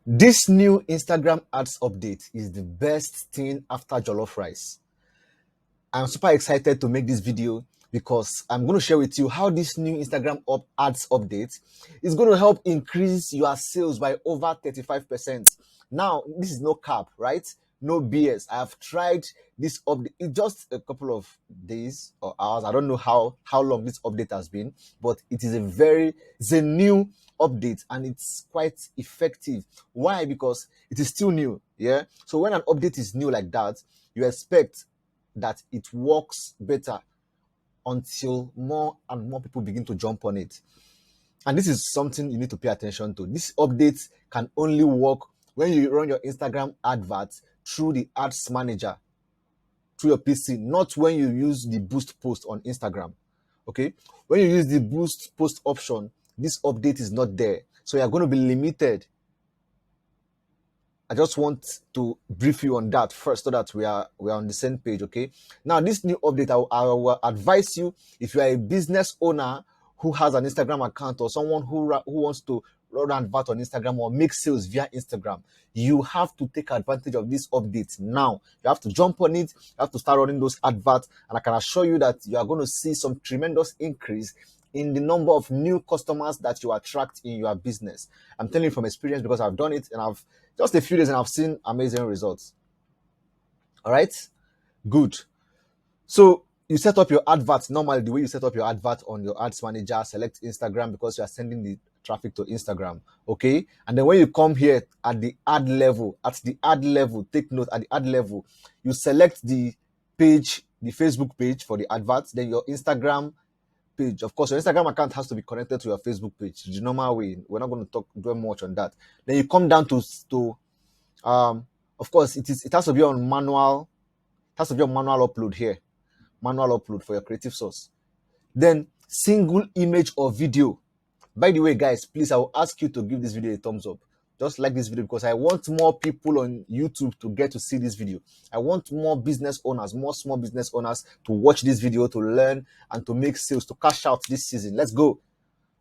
This new Instagram ads update is the best thing after jollof rice. I'm super excited to make this video because I'm going to share with you how this new Instagram ads update is going to help increase your sales by over 35%. Now, this is no cap, right? No BS. I have tried this update in just a couple of days or hours. I don't know how long this update has been, but it's a new update and it's quite effective. Why? Because it is still new. Yeah. So when an update is new like that, you expect that it works better until more and more people begin to jump on it. And this is something you need to pay attention to. This update can only work when you run your Instagram adverts through the ads manager, through your PC, not when you use the boost post on Instagram. Okay? When you use the boost post option, this update is not there. So you're going to be limited. I just want to brief you on that first so that we are on the same page, okay? Now, this new update, I will advise you, if you are a business owner who has an Instagram account or someone who wants to run an advert on Instagram or make sales via Instagram, you have to take advantage of this update now. You have to jump on it. You have to start running those adverts. And I can assure you that you are going to see some tremendous increase in the number of new customers that you attract in your business. I'm telling you from experience because I've done it and I've just a few days and I've seen amazing results. All right, good. So you set up your advert normally the way you set up your advert on your ads manager. Select Instagram because you are sending the traffic to Instagram. Okay, and then when you come here at the ad level, take note, at the ad level, you select the page, the Facebook page for the adverts, then your Instagram page. Of course, your Instagram account has to be connected to your Facebook page the normal way. We're not going to do much on that. Then you come down to of course it has to be on manual. It has to be on manual upload here. Manual upload for your creative source. Then single image or video. By the way, guys, please, I will ask you to give this video a thumbs up. Just like this video because I want more people on YouTube to get to see this video. I want more business owners, more small business owners to watch this video, to learn and to make sales, to cash out this season. Let's go.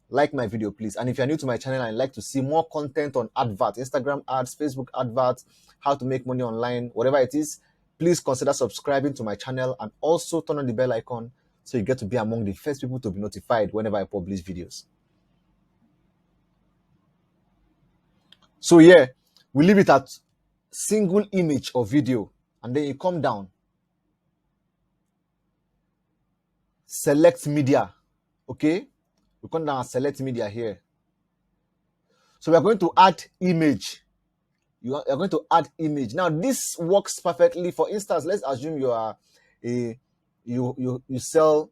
Like my video, please. And if you're new to my channel and like to see more content on adverts, Instagram ads, Facebook adverts, how to make money online, whatever it is, please consider subscribing to my channel and also turn on the bell icon so you get to be among the first people to be notified whenever I publish videos. So yeah, we leave it at single image or video, and then you come down, select media. Okay, we come down and select media here. So we are going to add image. You are going to add image. Now this works perfectly. For instance, let's assume you are you sell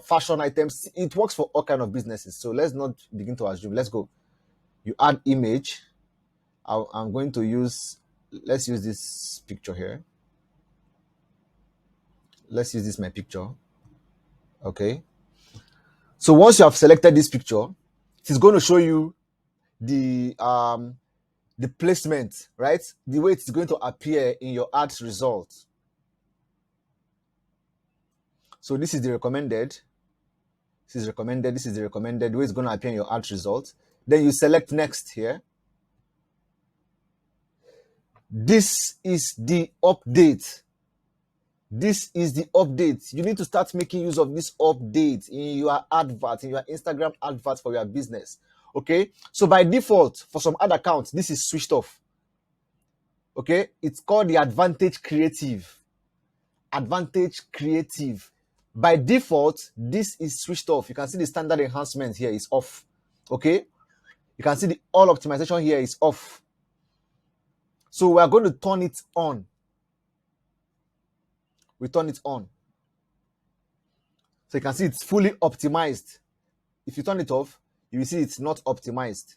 fashion items. It works for all kind of businesses. So let's not begin to assume. Let's go. You add image. I'm going to use, let's use this picture here. Let's use this my picture. Okay. So once you have selected this picture, it is going to show you the placement, right? The way it's going to appear in your ads result. So this is the recommended. This is recommended. This is the recommended way it's going to appear in your ads result. Then you select next here. This is the update. This is the update. You need to start making use of this update in your advert, in your Instagram advert for your business. Okay, so by default, for some ad accounts, this is switched off. Okay, it's called the Advantage Creative. Advantage Creative. By default, this is switched off. You can see the standard enhancement here is off. Okay, you can see the all optimization here is off. So we are going to turn it on. We turn it on. So you can see it's fully optimized. If you turn it off, you will see it's not optimized.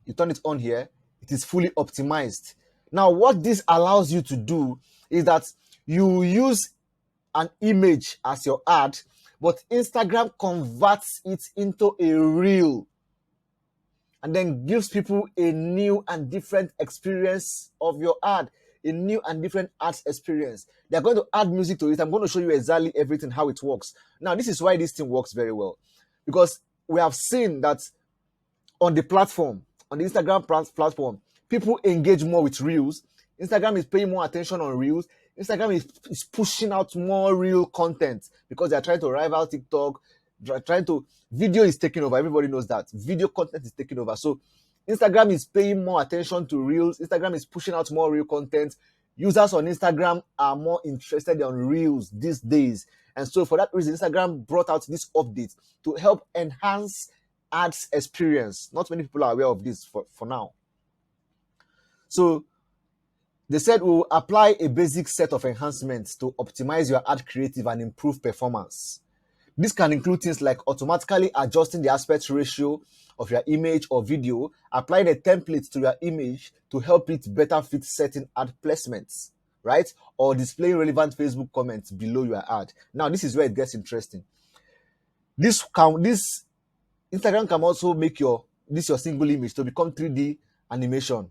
You turn it on here, it is fully optimized. Now, what this allows you to do is that you use an image as your ad, but Instagram converts it into a reel and then gives people a new and different experience of your ad, a new and different ads experience. They're going to add music to it. I'm going to show you exactly everything, how it works. Now, this is why this thing works very well. Because we have seen that on the platform, on the Instagram platform, people engage more with reels. Instagram is paying more attention on reels. Instagram is pushing out more real content because they're trying to rival TikTok. They're trying to, video is taking over. Everybody knows that video content is taking over. So Instagram is paying more attention to reels. Instagram is pushing out more real content. Users on Instagram are more interested in reels these days. And so for that reason, Instagram brought out this update to help enhance ads experience. Not many people are aware of this for now. So they said we'll apply a basic set of enhancements to optimize your ad creative and improve performance. This can include things like automatically adjusting the aspect ratio of your image or video, applying a template to your image to help it better fit certain ad placements, right? Or displaying relevant Facebook comments below your ad. Now, this is where it gets interesting. This Instagram can also make your single image to become 3D animation.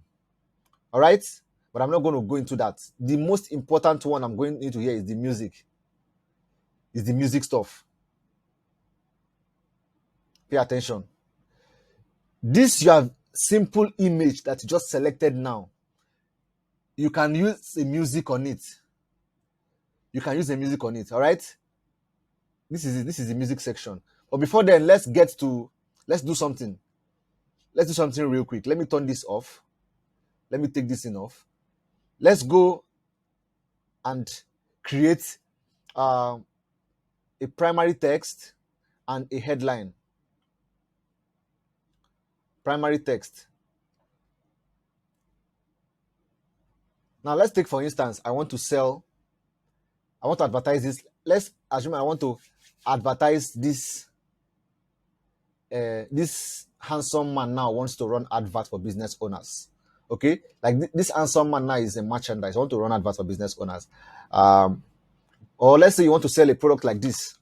All right? But I'm not going to go into that. The most important one I'm going into here is the music. Is the music stuff. Pay attention. This your simple image that you just selected now. You can use a music on it. You can use a music on it. All right? This is the music section. But before then, let's do something. Let's do something real quick. Let me turn this off. Let me take this in off. Let's go and create a primary text and a headline. Primary text. Now let's take, for instance, I want to advertise this. Let's assume I want to advertise this. This handsome man now wants to run advert for business owners. Okay, like this handsome man now is a merchandise. I want to run advert for business owners. Or let's say you want to sell a product like this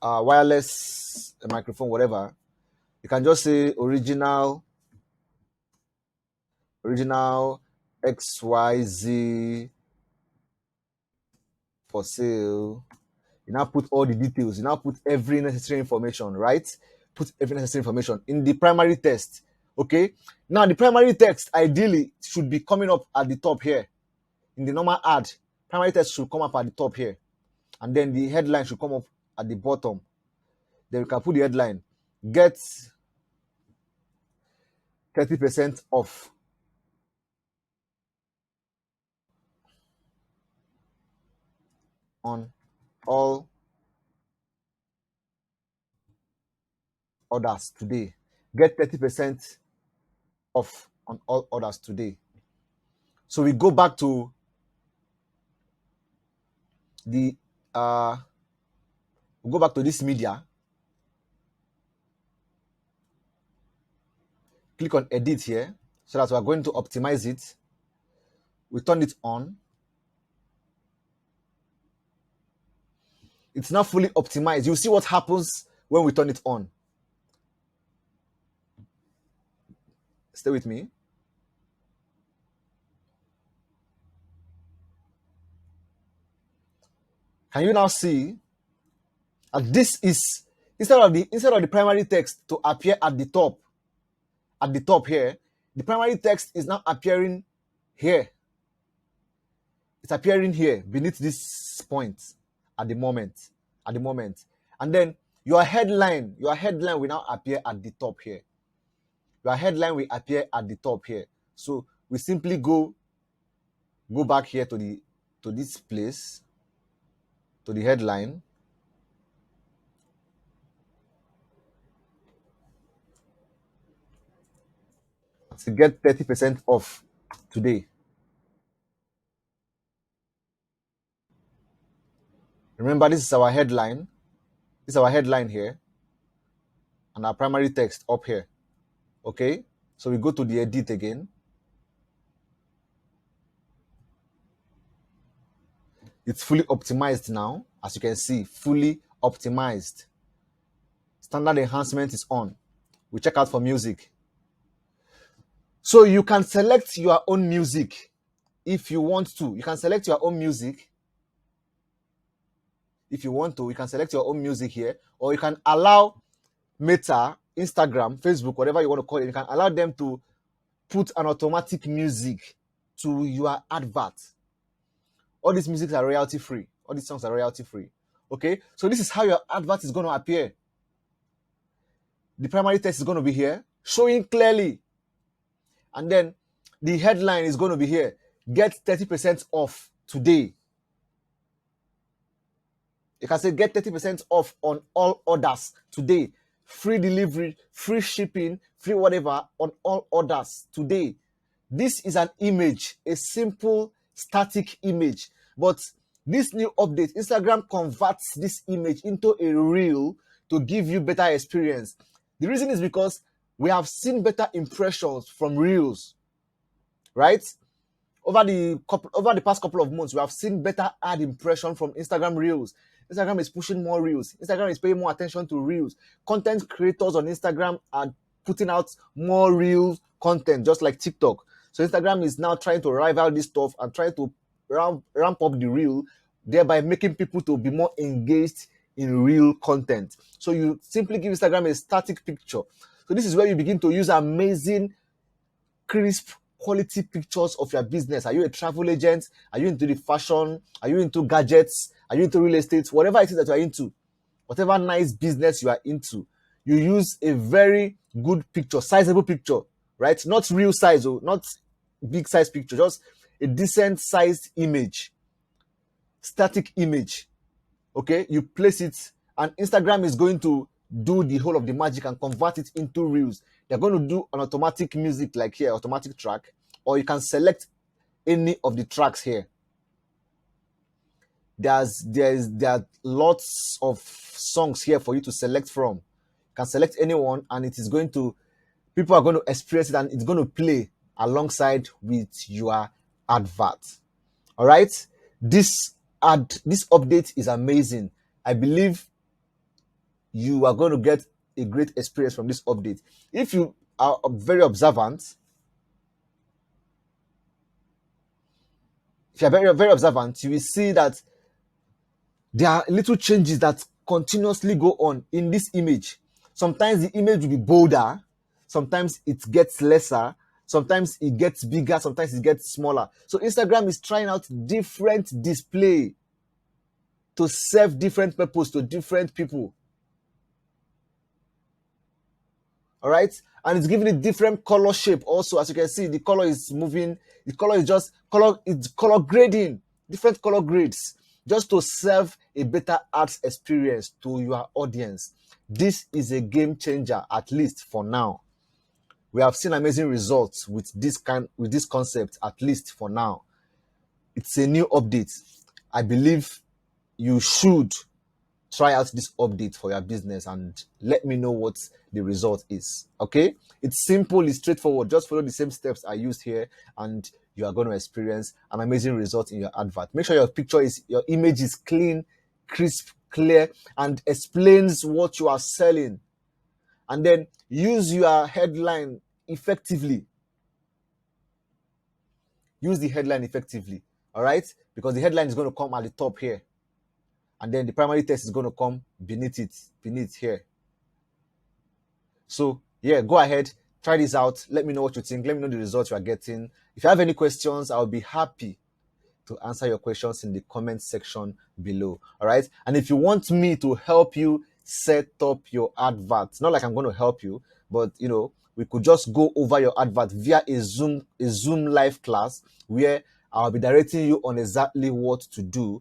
wireless microphone, whatever. You can just say original XYZ for sale. You now put all the details. You now put every necessary information, right? Put every necessary information in the primary text. Okay. Now the primary text ideally should be coming up at the top here. In the normal ad, primary text should come up at the top here. And then the headline should come up at the bottom. Then we can put the headline. Get 30% off. On all orders today. Get 30% off on all orders today. So we go back to the we'll go back to this media. Click on edit here so that we are going to optimize it. We turn it on. It's not fully optimized. You'll see what happens when we turn it on. Stay with me. Can you now see that this is, instead of the primary text to appear at the top here, the primary text is now appearing here. It's appearing here beneath this point at the moment. And then your headline will now appear at the top here. Your headline will appear at the top here. So we simply go back here to this place, to the headline. To get 30% off today. Remember, this is our headline. This is our headline here. And our primary text up here. Okay? So we go to the edit again. It's fully optimized now. As you can see, fully optimized. Standard enhancement is on. We check out for music. So you can select your own music if you want to. You can select your own music. If you want to, you can select your own music here, or you can allow Meta, Instagram, Facebook, whatever you want to call it, you can allow them to put an automatic music to your advert. All these music are royalty free. All these songs are royalty free. Okay, so this is how your advert is going to appear. The primary text is going to be here, showing clearly. And then the headline is going to be here. Get 30% off today. You can say get 30% off on all orders today. Free delivery, free shipping, free whatever on all orders today. This is an image, a simple static image. But this new update, Instagram converts this image into a reel to give you better experience. The reason is because we have seen better impressions from reels, right? Over the past couple of months, we have seen better ad impression from Instagram Reels. Instagram is pushing more Reels. Instagram is paying more attention to Reels. Content creators on Instagram are putting out more Reels content, just like TikTok. So Instagram is now trying to rival this stuff and trying to ramp up the Reel, thereby making people to be more engaged in real content. So you simply give Instagram a static picture. So this is where you begin to use amazing, crisp, quality pictures of your business. Are you a travel agent? Are you into the fashion? Are you into gadgets? Are you into real estate? Whatever it is that you are into, whatever nice business you are into, you use a very good picture, sizable picture, right? Not real size, not big size picture, just a decent sized image, static image. Okay, you place it, and Instagram is going to do the whole of the magic and convert it into reels. They're going to do an automatic music like here, automatic track, or you can select any of the tracks here. There are lots of songs here for you to select from. You can select anyone, and it is going to, people are going to experience it, and it's going to play alongside with your advert. All right, this update is amazing. I believe you are going to get a great experience from this update. If you are very observant, you will see that there are little changes that continuously go on in this image. Sometimes the image will be bolder, sometimes it gets lesser, sometimes it gets bigger, sometimes it gets smaller. So Instagram is trying out different display to serve different purpose to different people. All right, and it's giving it different color shape also. As you can see, the color is moving, the color is just it's color grading, different color grades, just to serve a better ads experience to your audience. This is a game changer, at least for now. We have seen amazing results with this concept, at least for now. It's a new update. I believe you should try out this update for your business and let me know what the result is. Okay, it's simple, it's straightforward. Just follow the same steps I used here and you are going to experience an amazing result in your advert. Make sure your image is clean, crisp, clear, and explains what you are selling. And then use your headline effectively. Use the headline effectively. All right, because the headline is going to come at the top here, and then the primary text is going to come beneath here. So yeah, go ahead, try this out. Let me know what you think. Let me know the results you are getting. If you have any questions, I'll be happy to answer your questions in the comment section below. All right, and if you want me to help you set up your advert, not like I'm going to help you, but we could just go over your advert via a Zoom live class where I'll be directing you on exactly what to do,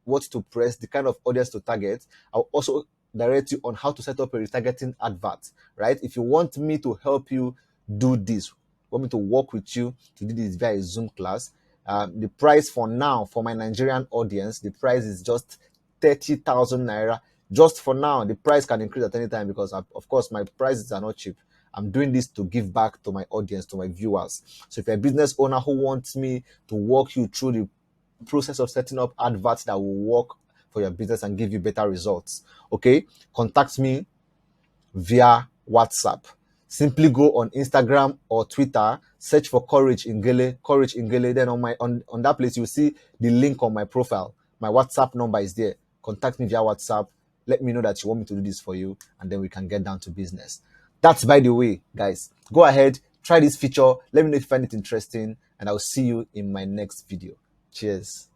what to press, the kind of audience to target. I'll also direct you on how to set up a retargeting advert, right? If you want me to help you do this, want me to work with you to do this via a Zoom class, the price for now, for my Nigerian audience, the price is just 30,000 naira. Just for now, the price can increase at any time because, of course, my prices are not cheap. I'm doing this to give back to my audience, to my viewers. So if you're a business owner who wants me to walk you through the process of setting up adverts that will work for your business and give you better results, okay, contact me via WhatsApp. Simply go on Instagram or Twitter, search for Courage Ngele. Then on that place you'll see the link on my profile. My WhatsApp number is there. contact me via WhatsApp. Let me know that you want me to do this for you, and then we can get down to business. That's by the way, guys. Go ahead, try this feature. Let me know if you find it interesting, and I'll see you in my next video. Cheers.